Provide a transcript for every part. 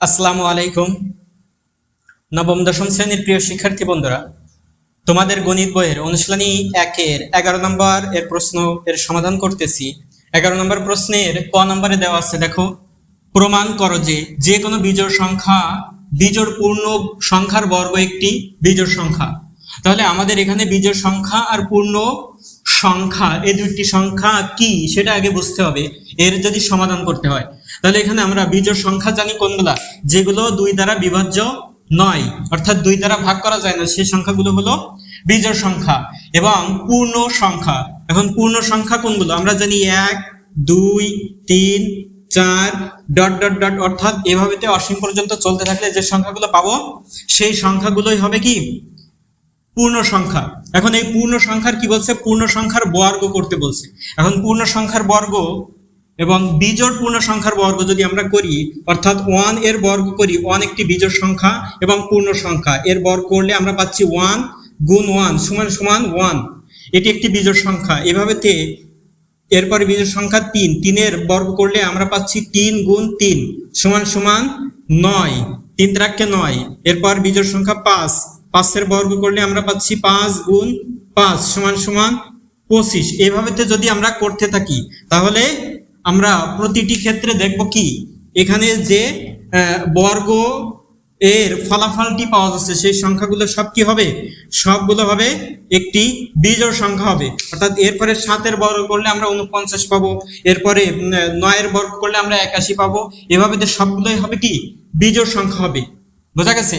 আসসালামু আলাইকুম। নবম দশম শ্রেণীর প্রিয় শিক্ষার্থী বন্ধুরা, তোমাদের গণিত বইয়ের অনুশীলনী 1-এর 11 নম্বর এর প্রশ্ন এর সমাধান করতেছি। 11 নম্বর প্রশ্নের ক নম্বরে দেওয়া আছে, দেখো, প্রমাণ করো যে যে কোনো বিজোড় সংখ্যা বিজোড় পূর্ণ সংখ্যার বর্গ একটি বিজোড় সংখ্যা। তাহলে আমাদের এখানে বিজোড় সংখ্যা আর পূর্ণ সংখ্যা এই দুটি সংখ্যা কি সেটা আগে বুঝতে হবে, এর যদি সমাধান করতে হয়। তাহলে এখানে আমরা বিজোড় সংখ্যা জানি কোনগুলা, যেগুলো দুই দ্বারা বিভাজ্য নয়, অর্থাৎ দুই দ্বারা ভাগ করা যায় না, সেই সংখ্যাগুলো হলো বিজোড় সংখ্যা। এবং পূর্ণ সংখ্যা, এখন পূর্ণ সংখ্যা কোনগুলো আমরা জানি, 1, 2, 3, 4 ডট ডট ডট, অর্থাৎ এভাবেতে অসীম পর্যন্ত চলতে থাকলে যে সংখ্যাগুলো পাবো সেই সংখ্যাগুলোই হবে কি পূর্ণ সংখ্যা। এখন এই পূর্ণ সংখ্যার কি বলছে, পূর্ণ সংখ্যার বর্গ করতে বলছে। এখন পূর্ণ সংখ্যার বর্গ এবং বিজোড় পূর্ণ সংখ্যার বর্গ যদি আমরা করি, অর্থাৎ 1 এর বর্গ করি, 1 একটি বিজোড় সংখ্যা এবং পূর্ণ সংখ্যা, এর বর্গ করলে আমরা পাচ্ছি 1 গুণ 1 সমান সমান 1, এটি একটি বিজোড় সংখ্যা। এভাবেতে এরপরে বিজোড় সংখ্যা 3, 3 এর বর্গ করলে আমরা পাচ্ছি 3 গুণ 3 সমান সমান 9, 3 × 9। এরপর বিজোড় সংখ্যা 5, 5 এর বর্গ করলে আমরা পাচ্ছি 5 গুণ 5 সমান সমান 25। এইভাবেতে যদি আমরা করতে থাকি তাহলে আমরা প্রতিটি ক্ষেত্রে দেখব কি এখানে যে বর্গ এর ফলাফলটি পাওয়া যাচ্ছে সেই সংখ্যাগুলো সব কি হবে, সবগুলো হবে একটি বিজোড় সংখ্যা হবে। অর্থাৎ এরপরে 7 এর বর্গ করলে আমরা 49 পাবো, এরপরে 9 এর বর্গ করলে আমরা 81 পাবো। এভাবে সবগুলোই হবে কি বিজোড় সংখ্যা হবে। বোঝা গেছে?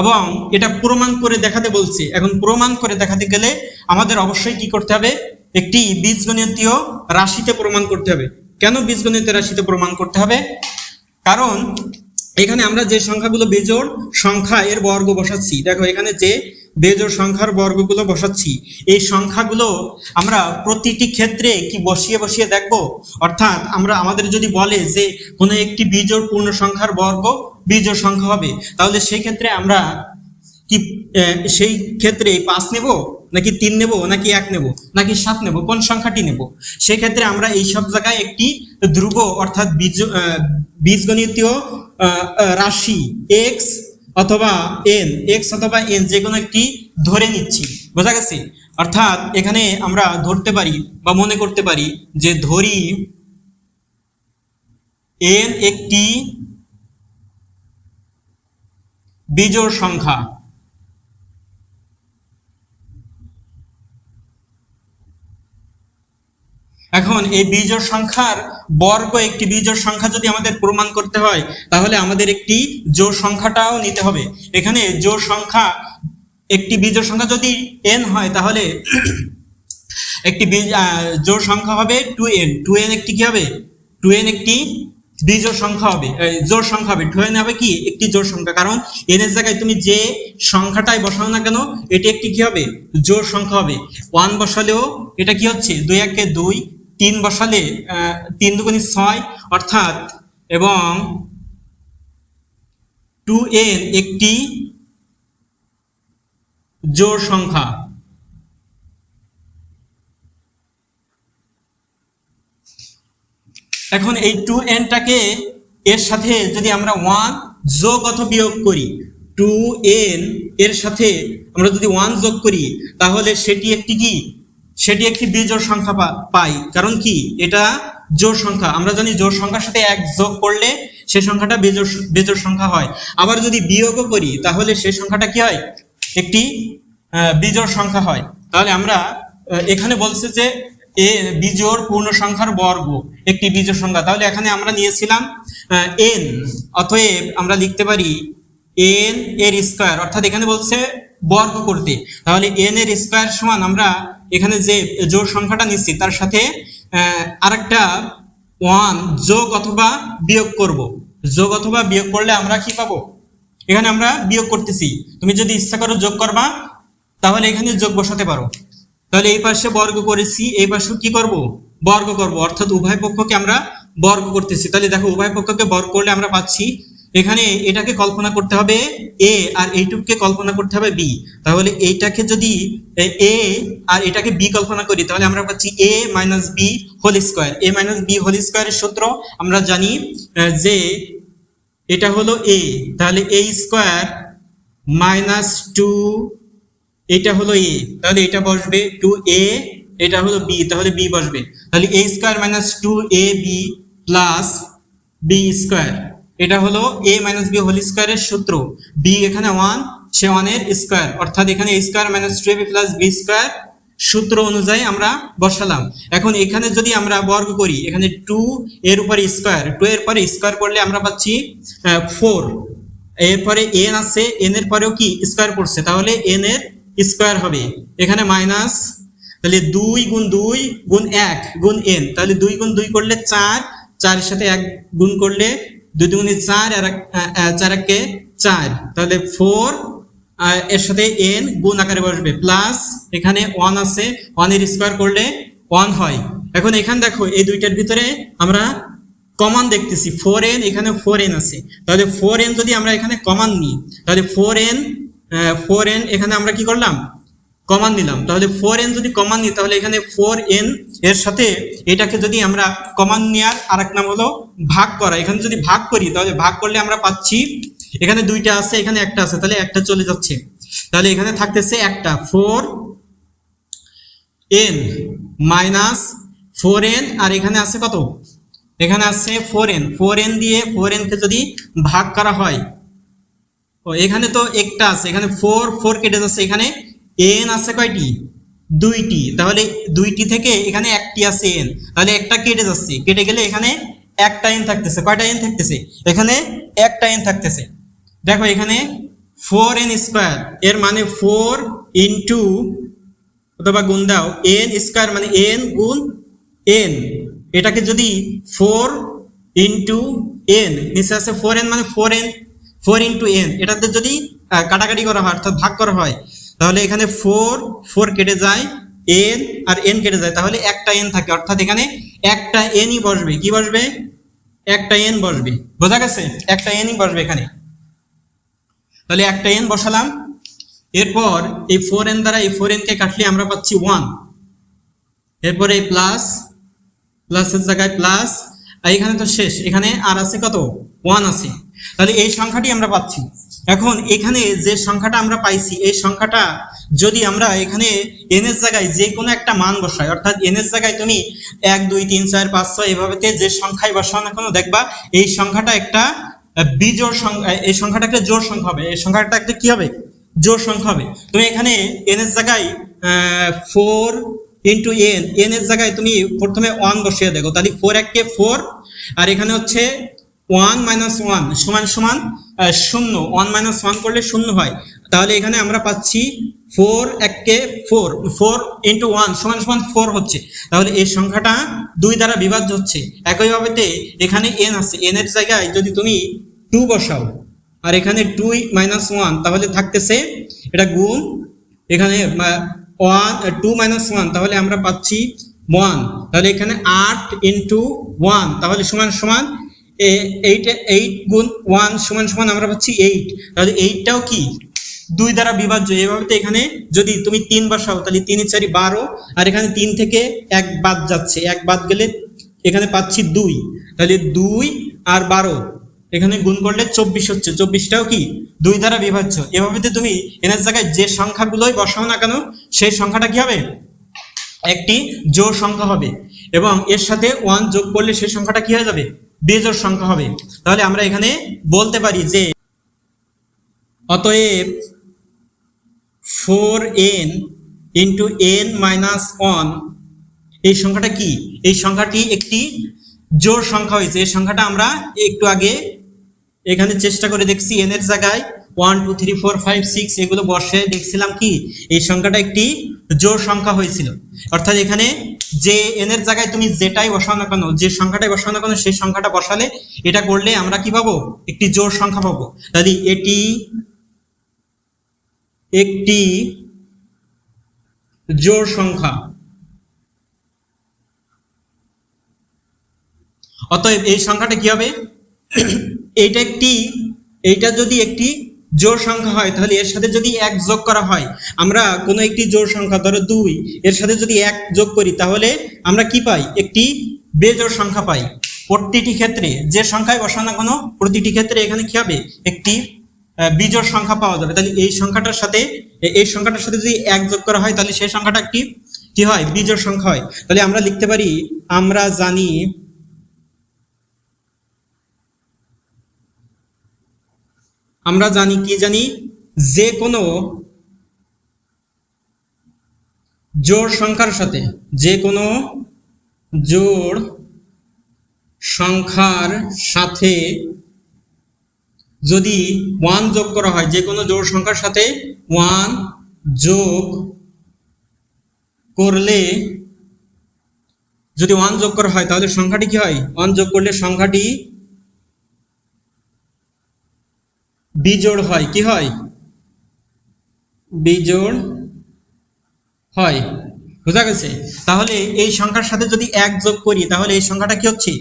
এবং এটা প্রমাণ করে দেখাতে বলছে। এখন প্রমাণ করে দেখাতে গেলে আমাদের অবশ্যই কি করতে হবে, একটি বীজগণিতীয় রাশিতে প্রমাণ করতে হবে। কেন বীজগণিতীয় রাশিতে প্রমাণ করতে হবে? কারণ এখানে আমরা যে সংখ্যাগুলো বেজোড় সংখ্যা এর বর্গ বসাচ্ছি, দেখো এখানে যে বেজোড় সংখ্যার বর্গগুলো বসাচ্ছি, এই সংখ্যাগুলো আমরা প্রতিটি ক্ষেত্রে কি বসিয়ে বসিয়ে দেখব। অর্থাৎ আমরা আমাদের যদি বলে যে কোনো একটি বিজোড় পূর্ণ সংখ্যার বর্গ বিজোড় সংখ্যা হবে, তাহলে সেই ক্ষেত্রে আমরা কি সেই ক্ষেত্রে 5 নেব নাকি 3 নেব নাকি 1 নেব নাকি 7 নেব, কোন সংখ্যাটি নেব? সেই ক্ষেত্রে আমরা এই সব জায়গায় একটি ধ্রুব অর্থাৎ বীজগণিতীয় রাশি x অথবা n যে কোনো একটি ধরে নিচ্ছি। বোঝা গেছে? অর্থাৎ এখানে আমরা ধরতে পারি বা মনে করতে পারি যে ধরি n একটি বিজোড় সংখ্যা। এখন এই বিজোড় সংখ্যার বর্গ একটি বিজোড় সংখ্যা যদি আমাদের প্রমাণ করতে হয় তাহলে আমাদের একটি জোড় সংখ্যাটাও নিতে হবে। এখানে জোড় সংখ্যা একটি বিজোড় সংখ্যা যদি n হয় তাহলে একটি জোড় সংখ্যা হবে 2n। 2n একটি কি হবে, 2n একটি বিজোড় সংখ্যা হবে, জোড় সংখ্যা হবে। 2n হবে কি একটি জোড় সংখ্যা, কারণ n এর জায়গায় তুমি যে সংখ্যাটাই বসাও না কেন এটি একটি কি হবে, জোড় সংখ্যা হবে। 1 বসালেও এটা কি হচ্ছে 2 × 1 = 2, 3 বসালে 3 × 2 = 6, অর্থাৎ এবং 2n একটি জোড় সংখ্যা। এখন এই 2n-টাকে এর সাথে যদি আমরা 1 যোগ অথবা বিয়োগ করি, 2n এর সাথে আমরা যদি 1 যোগ করি তাহলে সেটি একটি বিজোড় সংখ্যা পাই। কারণ কি এটা জোড় সংখ্যা, আমরা জানি জোড় সংখ্যার সাথে 1 যোগ করলে সেই সংখ্যাটা বিজোড় সংখ্যা হয়। আবার যদি বিয়োগও করি তাহলে সেই সংখ্যাটা কি হয়, একটি বিজোড় সংখ্যা হয়। তাহলে আমরা এখানে বলছে যে বিজোড় পূর্ণ সংখ্যার বর্গ একটি বিজোড় সংখ্যা। তাহলে এখানে আমরা নিয়েছিলাম n, অতএব আমরা লিখতে পারি n এর স্কয়ার, অর্থাৎ এখানে বলছে বর্গ করতে। তাহলে n এর স্কয়ার সমান আমরা এখানে যে জোড় সংখ্যাটা নিচ্ছি তার সাথে আরেকটা 1 যোগ অথবা বিয়োগ করব। যোগ অথবা বিয়োগ করলে আমরা কি পাবো, এখানে আমরা বিয়োগ করতেছি, তুমি যদি ইচ্ছা করো যোগ করবা তাহলে এখানে যোগ বসাতে পারো। তাহলে এই পাশে বর্গ করেছি, এই পাশে কি করব, বর্গ করব, অর্থাৎ উভয় পক্ষকে আমরা বর্গ করতেছি। তাহলে দেখো উভয় পক্ষকে বর্গ করলে আমরা পাচ্ছি, এখানে এটাকে কল্পনা করতে হবে a আর এইটুকুকে কল্পনা করতে হবে b। তাহলে এইটাকে যদি a আর এটাকে b কল্পনা করি তাহলে আমরা পাচ্ছি a - b whole square. a - b whole স্কয়ারের সূত্র আমরা জানি যে এটা হলো a, তাহলে a স্কয়ার মাইনাস 2, এটা হলো a, তাহলে এটা বসবে 2a, এটা হলো b, তাহলে b বসবে। তাহলে a square minus 2ab plus b square, এটা হলো a মাইনাস b হোল স্কয়ারের সূত্র। b এখানে 1, সে 1 এর স্কয়ার, অর্থাৎ এখানে a square minus 2ab plus b square সূত্র অনুযায়ী আমরা বসালাম। এখন এখানে যদি আমরা বর্গ করি, এখানে 2 এর উপরে স্কয়ার, 2 এর পরে স্কয়ার করলে আমরা পাচ্ছি 4, এরপরে n আছে, n এর পরেও কি স্কয়ার করছে, তাহলে n এর স্কয়ার হবে। এখানে মাইনাস, তাহলে 2 গুণ 2 গুণ 1 গুণ n, তাহলে 2 গুণ 2 করলে 4, 4 এর সাথে 1 গুণ করলে 2 দুগুণে 4 আর 4 একে 4, তাহলে 4 এর সাথে n গুণ আকারে বসবে, প্লাস এখানে 1 আছে, 1 এর স্কয়ার করলে 1 হয়। এখন এখানে দেখো এই দুইটার ভিতরে আমরা কমন দেখতেছি 4n, এখানে 4n আছে, তাহলে 4n যদি আমরা এখানে কমন নিই, তাহলে 4n এখানে আমরা কি করলাম, কমন নিলাম। তাহলে 4n যদি কমন নিই, তাহলে এখানে 4n এর সাথে এটাকে যদি আমরা কমন নেওয়ার আরেক নাম হলো ভাগ করা। এখানে যদি ভাগ করি, তাহলে ভাগ করলে আমরা পাচ্ছি, এখানে দুইটা আছে, এখানে একটা আছে, তাহলে একটা চলে যাচ্ছে, তাহলে এখানে থাকতেছে একটা 4n মাইনাস 4n, আর এখানে আছে কত, এখানে আছে 4n দিয়ে 4n কে যদি ভাগ করা হয়, ও এখানে তো একটা আছে, এখানে 4 কেটে যাচ্ছে, এখানে n আছে কয়টি, 2টি, তাহলে 2টি থেকে এখানে একটি আছে n, তাহলে একটা কেটে যাচ্ছে, কেটে গেলে এখানে একটা n থাকতেছে, কয়টা n থাকতেছে, এখানে একটা n থাকতেছে। দেখো এখানে 4n স্কয়ার, এর মানে 4 ইন্টু, অথবা গুণ দাও, n স্কয়ার মানে n গুণ n, এটাকে যদি 4 ইন্টু n, নিচে আছে 4n মানে 4 ইন্টু n, এটাতে যদি কাটাকাটি করা হয় অর্থাৎ ভাগ করা হয়, তাহলে এখানে 4 কেটে যায়, n আর n কেটে যায়, তাহলে একটা n থাকে, অর্থাৎ এখানে একটা nই বসবে, কি বসবে, একটা n বসবে, বোঝা গেছে, একটা nই বসবে এখানে, তাহলে একটা n বসালাম। এরপর এই 4n দ্বারা এই 4n কে কাটলে আমরা পাচ্ছি 1, এরপরে এই প্লাসের জায়গায় প্লাস, আর এখানে তো শেষ, এখানে আর আছে কত, 1 আছে, তাহলে এই সংখ্যাটি আমরা পাচ্ছি। এখন এখানে যে সংখ্যাটা আমরা পাইছি, এই সংখ্যাটা যদি আমরা এখানে n এর জায়গায় যে কোনো একটা মান বসাই, অর্থাৎ n এর জায়গায় তুমি 1 2 3 4 5 6 এভাবেতে যে সংখ্যায় বসাও না কেন, দেখবা এই সংখ্যাটা একটা বিজোড় সংখ্যা, এই সংখ্যাটা একটা জোড় সংখ্যা হবে, এই সংখ্যাটা একটা কি হবে, জোড় সংখ্যা হবে। তুমি এখানে n এর জায়গায় 4 ইন্টু n এর জায়গায় তুমি প্রথমে 1 বসিয়ে দেখো, তাহলে 4 1 4, আর এখানে হচ্ছে 1 মাইনাস 1 সমান সমান 0, 1 মাইনাস 1 করলে 0 হয়, তাহলে এখানে আমরা পাচ্ছি 4 1 4 ইন্টু 1 সমান সমান 4 হচ্ছে, তাহলে এই সংখ্যাটা 2 দ্বারা বিভাজ্য হচ্ছে। একইভাবে এখানে n আছে, n এর জায়গায় যদি তুমি 2 বসাও, আর এখানে 2 মাইনাস 1, তাহলে থাকতেছে এটা গুণ, এখানে 2 মাইনাস 1, তাহলে আমরা পাচ্ছি 1, তাহলে এখানে 8 ইন্টু 1, তাহলে সমান সমান 8 গুণ 1 সমান সমান আমরা পাচ্ছি 8, তাহলে 8টাও কি 2 দ্বারা বিভাজ্য। এভাবে তো এখানে যদি তুমি 3 বসাও, তাহলে 3 4 12, আর এখানে 3 থেকে 1 বাদ যাচ্ছে, 1 বাদ গেলে এখানে পাচ্ছি 2, তাহলে 2 আর 12 এখানে গুণ করলে 24 হচ্ছে, 24টাও কি 2 দ্বারা বিভাজ্য। এভাবে তুমি এর জায়গায় যে সংখ্যাগুলোই বসাও না কেন, সেই সংখ্যাটা কি হবে, একটি জোড় সংখ্যা হবে, এবং এর সাথে 1 যোগ করলে সেই সংখ্যাটা কি হয়ে যাবে, বিজোড় সংখ্যা হবে। তাহলে আমরা এখানে বলতে পারি যে অতএব 4n ইন্টু n মাইনাস 1, এই সংখ্যাটা কি, এই সংখ্যাটি একটি জোড় সংখ্যা হয়েছে। এই সংখ্যাটা আমরা একটু আগে এখানে চেষ্টা করে দেখছি, n এর জায়গায় 1 2 3 4 5 6 এগুলো বসে দেখছিলাম কি এই সংখ্যাটা একটি জোড় সংখ্যা হয়েছিল, অর্থাৎ এখানে যে n এর জায়গায় তুমি যেটাই বসাও না কেন, যে সংখ্যাটাই বসাও না কেন, সেই সংখ্যাটা বসালে এটা করলে আমরা কি পাবো, একটি জোড় সংখ্যা পাবো। তাহলে এটি একটি জোড় সংখ্যা, অতএব এই সংখ্যাটা কি হবে, এইটা যদি একটি জোড় সংখ্যা হয়, তাহলে এর সাথে যদি 1 যোগ করা হয়, আমরা কোনো একটি জোড় সংখ্যা ধরো 2, এর সাথে যদি 1 যোগ করি, তাহলে আমরা কি পাই, একটি বেজোড় সংখ্যা পাই। প্রতিটি ক্ষেত্রে যে সংখ্যায় বসানো না কোনো প্রতিটি ক্ষেত্রে এখানে কি হবে একটি বিজোড় সংখ্যা পাওয়া যাবে। তাহলে এই সংখ্যাটার সাথে যদি 1 যোগ করা হয় তাহলে সেই সংখ্যাটা একটি কি হয় বিজোড় সংখ্যা হয়। তাহলে আমরা লিখতে পারি আমরা জানি কি জানি যে কোনো জোড় সংখ্যার সাথে যদি 1 যোগ করা হয়, যে কোনো জোড় সংখ্যার সাথে 1 যোগ করলে যদি 1 যোগ করা হয় তাহলে সংখ্যাটি কি হয় 1 যোগ করলে সংখ্যাটি বিজোড় হয়। কি হয় বিজোড় হয়। বোঝা গেছে? তাহলে এই সংখ্যার সাথে যদি 1 যোগ করি তাহলে এই সংখ্যাটা কি হচ্ছে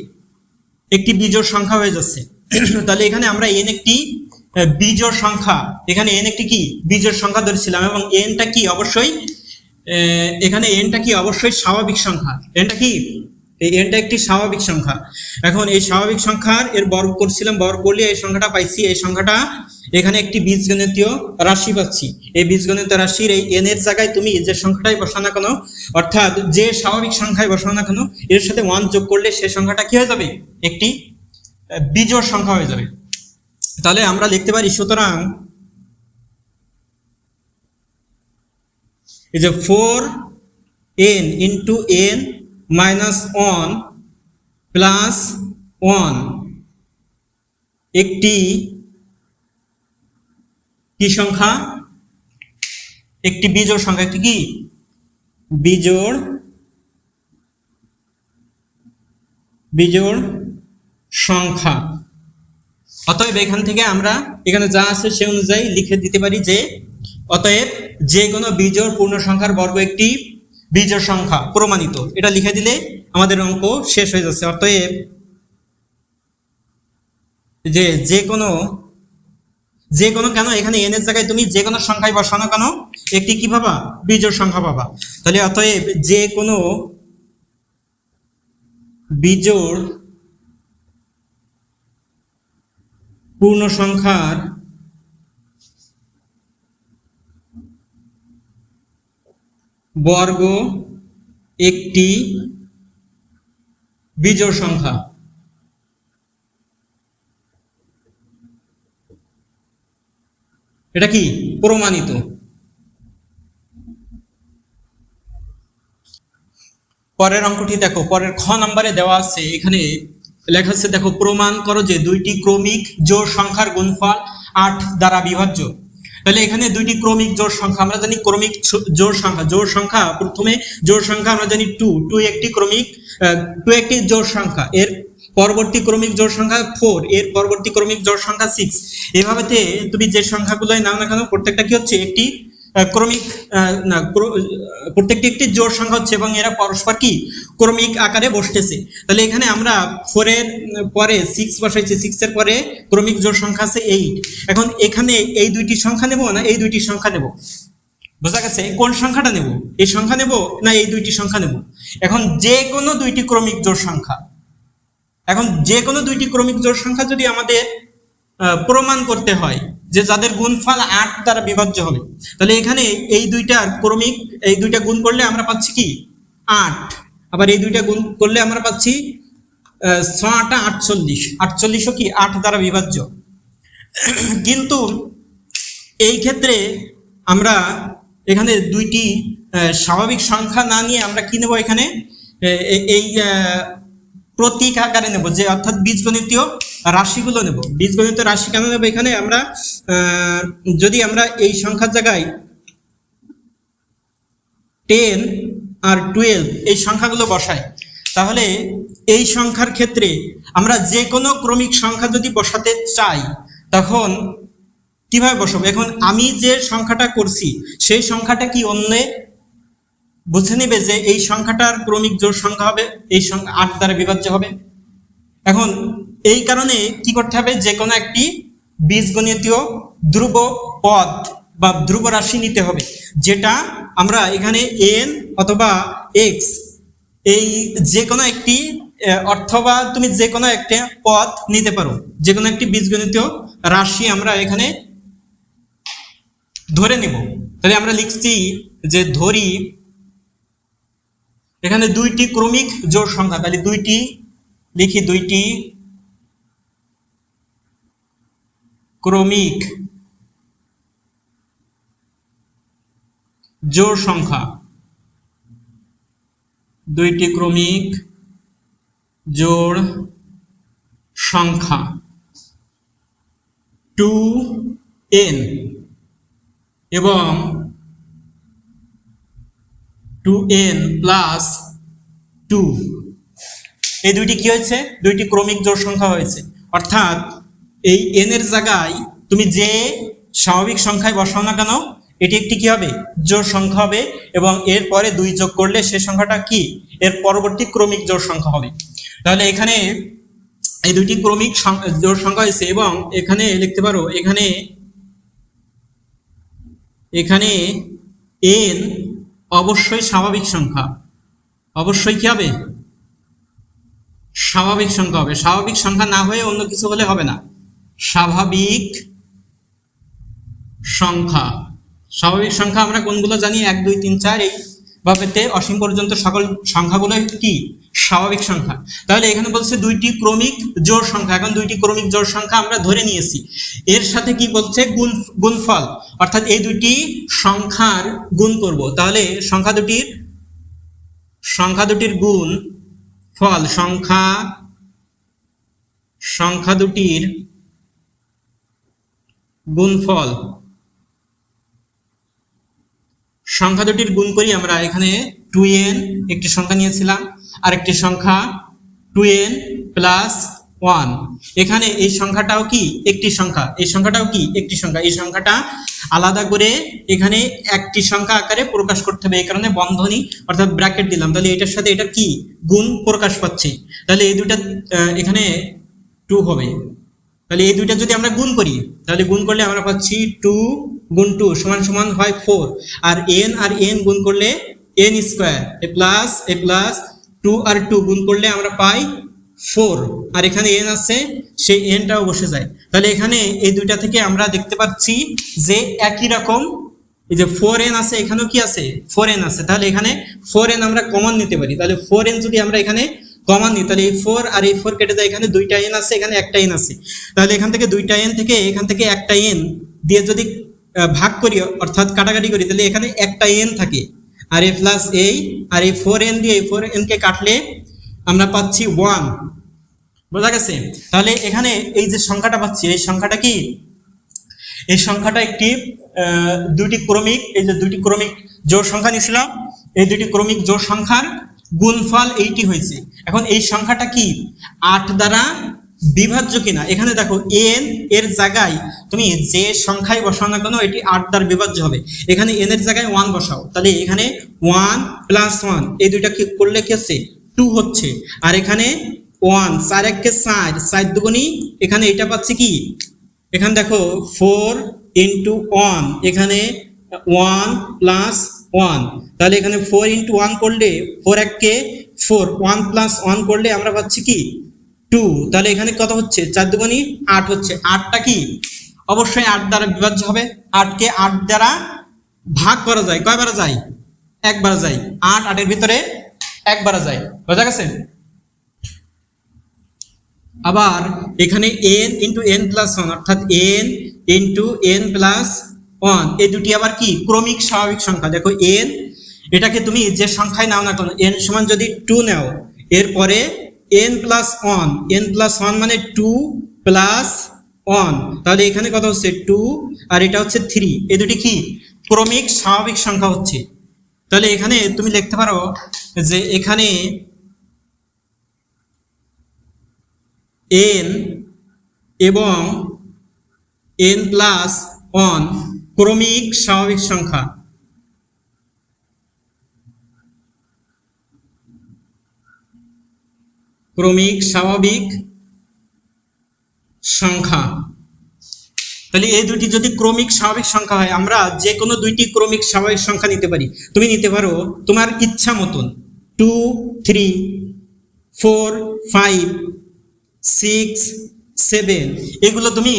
একটি বিজোড় সংখ্যা হয়ে যাচ্ছে। তাহলে এখানে আমরা n একটি বিজোড় সংখ্যা, এখানে n একটি কি বিজোড় সংখ্যা ধরেছিলাম এবং nটা কি অবশ্যই এখানে nটা কি অবশ্যই স্বাভাবিক সংখ্যা। nটা কি nটা একটি স্বাভাবিক সংখ্যা। এখন এই স্বাভাবিক সংখ্যার এর বর্গ করছিলাম, বর্গ করলে এই সংখ্যাটা পাইছি। এই সংখ্যাটা এখানে একটি বীজগণিতীয় রাশি পাচ্ছি। এই বীজগণিত রাশির এই n এর জায়গায় তুমি যে সংখ্যাটাই বসাও না কেন, অর্থাৎ যে স্বাভাবিক সংখ্যায় বসাও না কেন, এর সাথে 1 যোগ করলে সেই সংখ্যাটা কি হয়ে যাবে একটি বিজোড় সংখ্যা হয়ে যাবে। তাহলে আমরা লিখতে পারি সুতরাং এই যে 4n into n minus 1 plus 1 একটি কি সংখ্যা একটি বিজোড় সংখ্যা। একটি কি বিজোড় সংখ্যা। অতএব এখান থেকে আমরা এখানে যা আছে সে অনুযায়ী লিখে দিতে পারি যে অতএব যে কোনো বিজোড় পূর্ণ সংখ্যার বর্গ একটি বিজোড় সংখ্যা প্রমাণিত। এটা লিখে দিলে আমাদের অঙ্ক শেষ হয়ে যাচ্ছে। অতএব যে কোনো কেন এখানে n এর জায়গায় তুমি যে কোনো সংখ্যায় বসানো কেন একটি কি পাবা বিজোড় সংখ্যা পাবা। তাহলে অতএব যে কোনো বিজোড় পূর্ণ সংখ্যার বর্গ একটি বিজোড় সংখ্যা। এটা কি প্রমাণিত। পরের অঙ্কটি দেখো, পরের খ নম্বরে দেওয়া আছে, এখানে লেখা আছে দেখো প্রমাণ করো যে দুইটি ক্রমিক জোড় সংখ্যার গুণফল 8 দ্বারা বিভাজ্য। তাহলে এখানে দুইটি ক্রমিক জোড় সংখ্যা, আমরা জানি ক্রমিক জোড় সংখ্যা প্রথমে জোড় সংখ্যা আমরা জানি 2 একটি ক্রমিক 2 একটি জোড় সংখ্যা, এর পরবর্তী ক্রমিক জোড় সংখ্যা 4, এর পরবর্তী ক্রমিক জোড় সংখ্যা 6। এভাবেতে তুমি যে সংখ্যাগুলোই নাও না কেন প্রত্যেকটা কি হচ্ছে একটি ক্রমিক প্রত্যেকটি একটি জোড় সংখ্যা হচ্ছে এবং এরা পরস্পর কি ক্রমিক আকারে বসতেছে। তাহলে এখানে আমরা 4 এর পরে 6 বসাইছি, 6 এর পরে ক্রমিক জোড় সংখ্যা আছে 8। এখন এখানে এই দুইটি সংখ্যা নেব না এই দুইটি সংখ্যা নেব। বোঝা গেছে? কোন সংখ্যাটা নেব, এই সংখ্যা নেব না এই দুইটি সংখ্যা নেব। এখন যে কোনো দুইটি ক্রমিক জোড় সংখ্যা, এখন যে কোনো দুইটি ক্রমিক জোড় সংখ্যা যদি আমাদের প্রমাণ করতে হয় যে যাদের গুণফল 8 দ্বারা বিভাজ্য হবে, তাহলে এখানে এই দুইটার ক্রমিক এই দুইটা গুণ করলে আমরা পাচ্ছি কি 8, আবার এই দুইটা গুণ করলে আমরা পাচ্ছি 6 × 8 = 48 কি 8 দ্বারা বিভাজ্য। কিন্তু এই ক্ষেত্রে আমরা এখানে দুইটি স্বাভাবিক সংখ্যা না নিয়ে আমরা কি নেব, এখানে এই প্রতীক আকারে নেব, যে অর্থাৎ বীজগণিতীয় রাশিগুলো নেব। বীজগণিত রাশি কেন নেব, এখানে আমরা যদি আমরা এই সংখ্যার জায়গায় 10 আর 12 এই সংখ্যাগুলো বসাই, তাহলে এই সংখ্যার ক্ষেত্রে আমরা যে কোনো ক্রমিক সংখ্যা যদি বসাতে চাই তখন কিভাবে বসাবো। এখন আমি যে সংখ্যাটা করছি সেই সংখ্যাটা কি অন্য বুঝে নেবে যে এই সংখ্যাটার ক্রমিক জোড় সংখ্যা হবে এই সংখ্যা 8 দ্বারা বিভাজ্য হবে। এখন এই কারণে কি করতে হবে, যে কোনো একটি বীজগণিতীয় ধ্রুব পদ বা ধ্রুব রাশি নিতে হবে, যেটা আমরা এখানে n অথবা x এই যে কোনো একটি অথবা তুমি যে কোনো একটা পদ নিতে পারো, যে কোনো একটি বীজগণিত রাশি আমরা এখানে ধরে নেব। তাহলে আমরা লিখছি যে ধরি এখানে দুইটি ক্রমিক জোড় সংখ্যা, তাহলে দুইটি লিখি, দুইটি ক্রমিক জোড় সংখ্যা, দুইটি ক্রমিক জোড় সংখ্যা 2n এবং 2n প্লাস 2, এই দুইটি কি হয়েছে? দুইটি ক্রমিক জোড় সংখ্যা হয়েছে। অর্থাৎ এই n এর জায়গায় তুমি যে স্বাভাবিক সংখ্যায় বসাও না কেন, এটি একটি কি হবে? জোড় সংখ্যা হবে, এবং এর পরে 2 যোগ করলে সেই সংখ্যাটা কি? এর পরবর্তী ক্রমিক জোড় সংখ্যা হবে। তাহলে এখানে এই দুইটি ক্রমিক জোড় সংখ্যা হয়েছে, এবং এখানে লিখতে পারো এখানে n অবশ্যই স্বাভাবিক সংখ্যা, অবশ্যই কি হবে? স্বাভাবিক সংখ্যা হবে। স্বাভাবিক সংখ্যা না হয়ে অন্য কিছু হলে হবে না। স্বাভাবিক সংখ্যা, স্বাভাবিক সংখ্যা আমরা কোনগুলো জানি? 1 2 3 4 এই ভাবেতে অসীম পর্যন্ত সকল সংখ্যাগুলো কি? স্বাভাবিক সংখ্যা। তাহলে এখানে বলছে দুইটি ক্রমিক জোড় সংখ্যা, এখন দুইটি ক্রমিক জোড় সংখ্যা আমরা ধরে নিয়েছি। এর সাথে কি বলছে? গুণফল, অর্থাৎ এই দুইটি সংখ্যার গুণ করব। তাহলে সংখ্যা দুটির গুণ ফল, সংখ্যা দুটির গুণফল, সংখ্যা দুটির গুণ করি আমরা। এখানে 2n একটি সংখ্যা নিয়েছিলাম, আর একটি সংখ্যা 2n প্লাস 1। এখানে এই সংখ্যাটাও কি? একটি সংখ্যা, এই সংখ্যাটাও কি? একটি সংখ্যা। এই সংখ্যাটা আলাদা করে এখানে একটি সংখ্যা আকারে প্রকাশ করতে হবে, এই কারণে বন্ধনী অর্থাৎ ব্র্যাকেট দিলাম। তাহলে এটার সাথে এটা কি? গুণ প্রকাশ পাচ্ছে। তাহলে এই দুইটা এখানে 2 হবে। তাহলে এই দুইটা যদি আমরা গুণ করি, তাহলে গুণ করলে আমরা পাচ্ছি 2 গুণ 2 সমান সমান হয় 4, আর n গুণ করলে n স্কয়ার, এ প্লাস 2 আর 2 গুণ করলে আমরা পাই 4, আর এখানে n আছে, সেই nটাও বসে যায়। তাহলে এখানে এই দুইটা থেকে আমরা দেখতে পাচ্ছি যে একই রকম, এই যে 4n আছে, এখানেও কি আছে? 4n আছে। তাহলে এখানে 4n আমরা কমন নিতে পারি। তাহলে 4n যদি আমরা এখানে কমন নিই, তাহলে এই 4 আর এই 4 কেটে যায়, এখানে দুইটা n আছে, এখানে একটা n আছে। তাহলে এখান থেকে দুইটা n থেকে এখান থেকে একটা n দিয়ে যদি ভাগ করি অর্থাৎ কাটাকাটি করি, তাহলে এখানে একটা n থাকে, আর এই প্লাস আর এই 4n দিয়ে এই 4n কে কাটলে আমরা পাচ্ছি 1। বোঝা গেছে? তাহলে এখানে এই যে সংখ্যাটা পাচ্ছি, এই সংখ্যাটা কি? এই সংখ্যাটা একটি দুইটি ক্রমিক, এই যে দুইটি ক্রমিক জোড় সংখ্যা নিয়েছিলাম, এই দুইটি ক্রমিক জোড় সংখ্যার গুণফল এইটি হয়েছে। এখন এই সংখ্যাটা কি 8 দ্বারা বিভাজ্য কিনা? এখানে দেখো n এর জায়গায় তুমি যে সংখ্যায় বসাও না কেন, এটি 8 দ্বারা বিভাজ্য হবে। এখানে n এর জায়গায় 1 বসাও, তাহলে এখানে 1 প্লাস 1 এই দুইটা কি করলে কি হচ্ছে? 2 হচ্ছে। আর এখানে 1 4 1 কে 4, 4 দুগুণী, এখানে এটা পাচ্ছি কি? এখানে দেখো 4 ইন্টু 1, এখানে 1 প্লাস 1, তাহলে এখানে 4 ইন্টু 1 করলে 4 1 কে 4, 1 প্লাস 1 করলে আমরা পাচ্ছি কি? 2। তাহলে এখানে কত হচ্ছে? 4 দুগুণী 8 হচ্ছে। 8টা কি? অবশ্যই 8 দ্বারা বিভাজ্য হবে। 8 কে 8 দ্বারা ভাগ করা যায়, কয়বার যায়? একবার যায়। 8 8 এর ভিতরে একবার যায়। বোঝা গেছে? আবার এখানে n ইন্টু n প্লাস 1, অর্থাৎ n ইন্টু n প্লাস 1, এই দুটি আবার কি? ক্রমিক স্বাভাবিক সংখ্যা। দেখো n, এটাকে তুমি যে সংখ্যায় নাও না কেন, n সমান যদি 2 নাও, এরপরে n প্লাস 1 মানে 2 প্লাস 1, তাহলে এখানে কত হচ্ছে? 2, আর এটা হচ্ছে 3, এই দুটি কি? ক্রমিক স্বাভাবিক সংখ্যা হচ্ছে। তাহলে এখানে তুমি লিখতে পারো যে এখানে n এবং n প্লাস 1 ক্রমিক স্বাভাবিক সংখ্যা। ক্রমিক স্বাভাবিক সংখ্যা। তাহলে এই দুটি যদি ক্রমিক স্বাভাবিক সংখ্যা হয়, আমরা যে কোনো দুইটি ক্রমিক স্বাভাবিক সংখ্যা নিতে পারি। তুমি নিতে পারো তোমার ইচ্ছা মতন 2 3 4, 5, 6, 7 এগুলো তুমি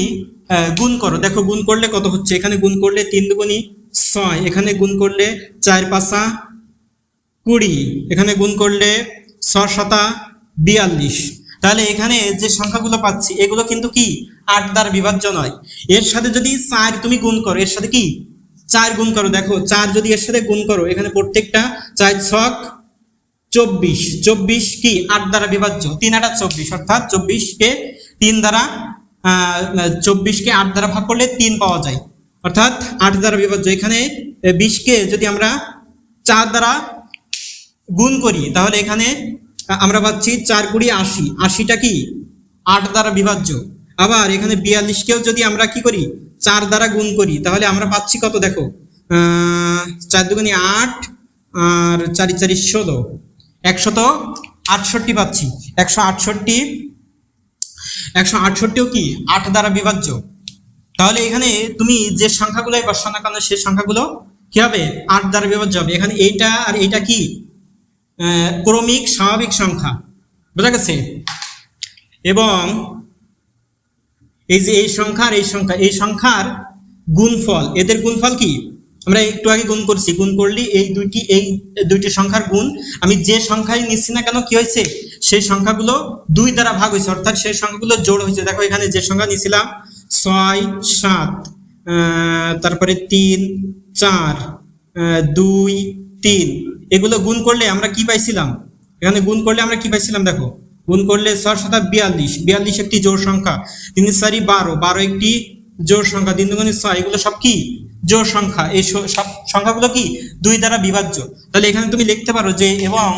গুণ করো। দেখো গুণ করলে কত হচ্ছে, এখানে গুণ করলে 3 দুগুণী 6, এখানে গুণ করলে 4 5 20, এখানে গুণ করলে 6 7 42। তাহলে এখানে যে সংখ্যাগুলো পাচ্ছি এগুলো কিন্তু কি 8 দ্বারা বিভাজ্য নয়। এর সাথে যদি 4 তুমি গুণ করো, এর সাথে কি 4 গুণ করো, দেখো 4 যদি এর সাথে গুণ করো, এখানে প্রত্যেকটা 4 ছক 24, 24 কি 8 দ্বারা বিভাজ্য, 3 8 24, অর্থাৎ 24 কে 3 দ্বারা 24 কে 8 দ্বারা ভাগ করলে 3 পাওয়া যায়, অর্থাৎ 8 দ্বারা বিভাজ্য। এখানে 20 কে যদি আমরা 4 দ্বারা গুণ করি তাহলে এখানে আমরা পাচ্ছি 4 × 80, 80টা কি 8 দ্বারা বিভাজ্য। আবার এখানে 42 কেও যদি আমরা কি করি 4 দ্বারা গুণ করি তাহলে আমরা পাচ্ছি কত, দেখো 4 দুগুণী 8 আর 4 4 16, 168 পাচ্ছি। 168ও কি 8 দ্বারা বিভাজ্য। তাহলে এখানে তুমি যে সংখ্যাগুলোই বসানো কেন সেই সংখ্যাগুলো কি হবে 8 দ্বারা বিভাজ্য হবে। এখানে এইটা আর এইটা কি ক্রমিক স্বাভাবিক সংখ্যা, বোঝা গেছে? এবং এই যে এই সংখ্যা আর এই সংখ্যার গুণফল, এদের গুণফল কি আমরা একটু আগে গুণ করছি, গুণ করলে এই দুইটি সংখ্যার গুণ, আমি যে সংখ্যাই নিচ্ছি না কেন কি হয়েছে সেই সংখ্যাগুলো 2 দ্বারা ভাগ হয়েছে, অর্থাৎ সেই সংখ্যাগুলো জোড় হয়েছে। দেখো এখানে যে সংখ্যা নিয়েছিলাম 6 7, তারপরে 3 4, 2 3, এগুলো গুণ করলে আমরা কি পাইছিলাম, এখানে গুণ করলে আমরা কি পাইছিলাম, দেখো গুণ করলে 6 7 42, 42 একটি জোড় সংখ্যা, 3 4 12, 12 একটি জোড় সংখ্যা, 3 2 6, এগুলো সব কি জোড় সংখ্যা। এই সব সংখ্যাগুলো কি 2 দ্বারা বিভাজ্য। তাহলে এখানে তুমি লিখতে পারো যে এবং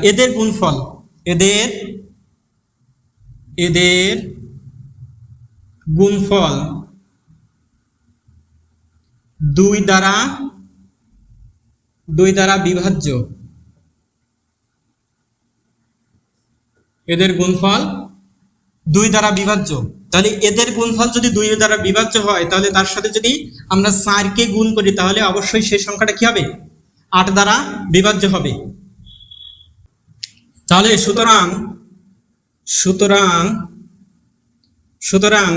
এদের গুণফল, এদের গুণফল 2 দ্বারা বিভাজ্য। এদের গুণফল 2 দ্বারা বিভাজ্য। তাহলে এদের গুণফল যদি 2 দ্বারা বিভাজ্য হয় তাহলে তার সাথে যদি আমরা 4 কে গুণ করি তাহলে অবশ্যই সেই সংখ্যাটা কি হবে 8 দ্বারা বিভাজ্য হবে। তাহলে সুতরাং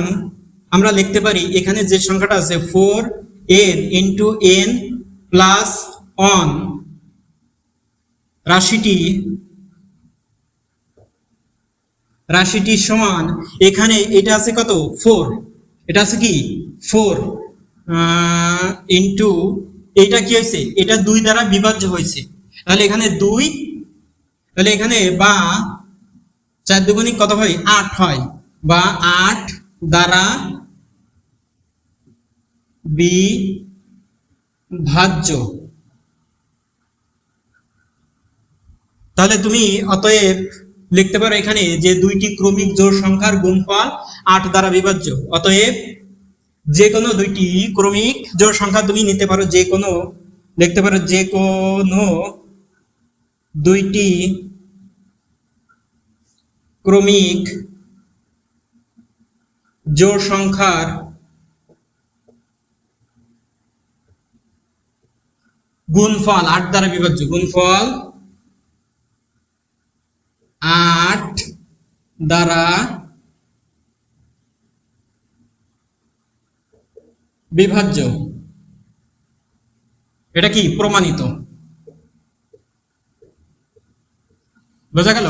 আমরা লিখতে পারি এখানে যে সংখ্যাটা আছে 4n × n + 1 রাশিটি সমান, এখানে এটা আছে কত 4, এটা আছে কি 4 ইন্টু এটা কি হয়েছে, এটা 2 দ্বারা বিভাজ্য হয়েছে। তাহলে এখানে 2, তাহলে এখানে বা 4 দুগুণী কত হয় 8 হয়, বা 8 দ্বারা বিভাজ্য। তাহলে তুমি অতএব লিখতে পারো এখানে যে দুইটি ক্রমিক জোড় সংখ্যার গুণফল 8 দ্বারা বিভাজ্য। অতএব যে কোনো দুইটি ক্রমিক জোড় সংখ্যা তুমি নিতে পারো, লিখতে পারো যে কোনো দুইটি ক্রমিক জোড় সংখ্যার গুণফল 8 দ্বারা বিভাজ্য, গুণফল 8 দ্বারা বিভাজ্য। এটা কি প্রমাণিত, বোঝা গেল?